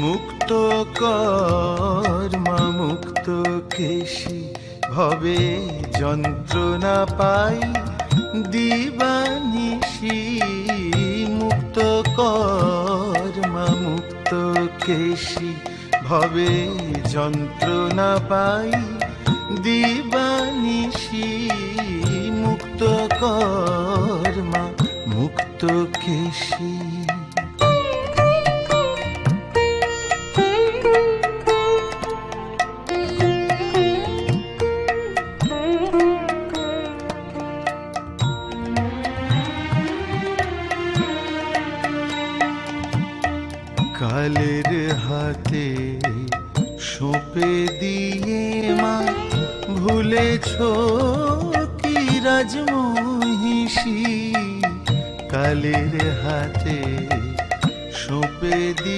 মুক্ত কর্মা মুক্ত কেশী ভবে যন্ত্রণা পাই দিবানিশি। মুক্ত কর্মা মুক্ত কেশী ভবে যন্ত্রণা পাই দিবানিশি। মুক্ত কর্মা মুক্ত কেশী। কালের হাতে সঁপে দিয়ে মা ভুলেছ কি রাজমহিষী। কালের হাতে সঁপে দিয়ে